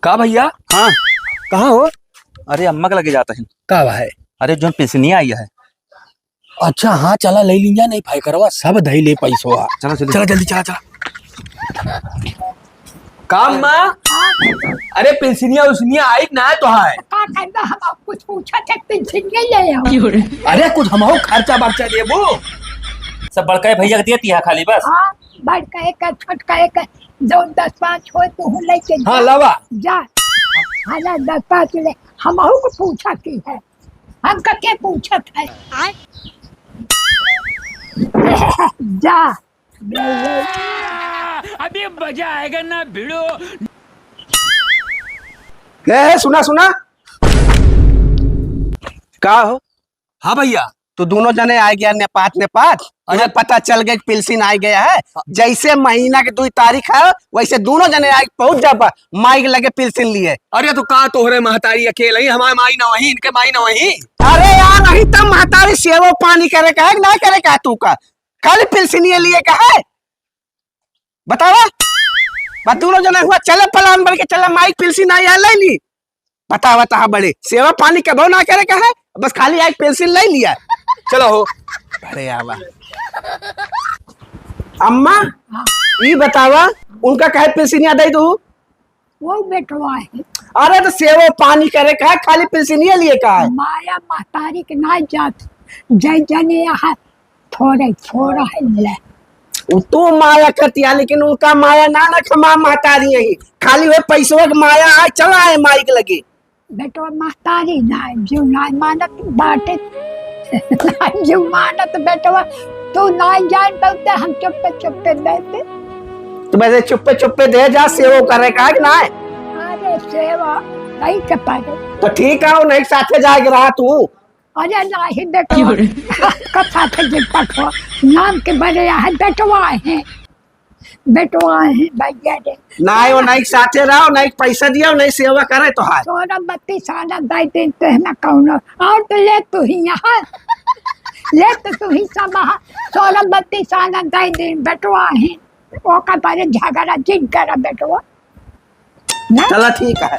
का भैया? हाँ कहाँ हो? अरे अम्मा का लगे जाता है। का है? अरे जो पिसनिया आई है। अच्छा हाँ चला ले लीजा, नहीं भाई करवा सब धई ले पैसो। चलो चलो चला जल्दी चला चला। काम माँ, अरे पेंसिनिया उसनिया आई ना तो है। का कहना हम आप कुछ पूछा थे पेंशन ले ले आओ। अरे कुछ हम खर्चा बर्चा देबो। सब बड़का भैया के दिया खाली बस। हाँ बड़का एक छोटका एक जो 10-5 हो तो हूँ लेके हाँ लावा। जा। हाँ 10-5 ले हम को पूछा की है, हम के पूछत है। जा अभी मजा आएगा ना भिड़ो। है सुना सुना। का हो? हाँ भैया। तो दोनों जने आ गया नेपात। अरे पता चल गया पिलसिन आ गया है। जैसे महीना के 2 तारीख है वैसे दोनों जने आ पहुंच जा माइक लगे पिलसिन लिए। अरे तो का तोहरे महतारी अकेले ही, हमारे माई ना वही, इनके माई ना वही। अरे यार नहीं तब महतारी सेवो पानी करे का है ना करे का तू का खाली पिलसिनिए लिए का है बतावा। बस दोनों जने हुआ चले प्लान बन के चला माइक पिलसिन आई ले ली। बतावा तहा बड़े सेवा पानी कबो ना करे का है, बस खाली एक पेंसिल ले लिया। चलो हो। अरे आवा अम्मा ये बतावा उनका कहे पिलसिनिया दे दू। वो बेटवा है। अरे तो सेवो पानी करे का है खाली पिलसिनिया लिए का है। माया महतारी के ना जात जय जने यहाँ थोड़ा थोड़ा है ले। तू माया करतिया लेकिन उनका माया ना ना खमा महतारी है खाली वे पैसों के माया है चला है माइक लगे। बेटवा महतारी ना जो ना मानत बाटे जो मानत बेटवा तू ना जान तो हम चुप्पे चुप्पे देते। तो वैसे चुप्पे चुप्पे दे जा सेवो करे का है ना है। अरे सेवा नहीं कर पाए तो ठीक है नहीं साथे जाके रहा तू। अरे नहीं बेटवा कथा थे जिन पठवा नाम के बड़े है बेटवा है भैया रे। नहीं वो नहीं साथे रहो नहीं पैसा दिया नहीं सेवा करे तो हाथ 16-32 साल दाई दिन तो है ना कौन और तो ले तू ही यहाँ ले तो तू ही सब 16-32 साल दाई दिन बेटवा है वो का बारे झगड़ा जिन करा बेटवा चलो ठीक है।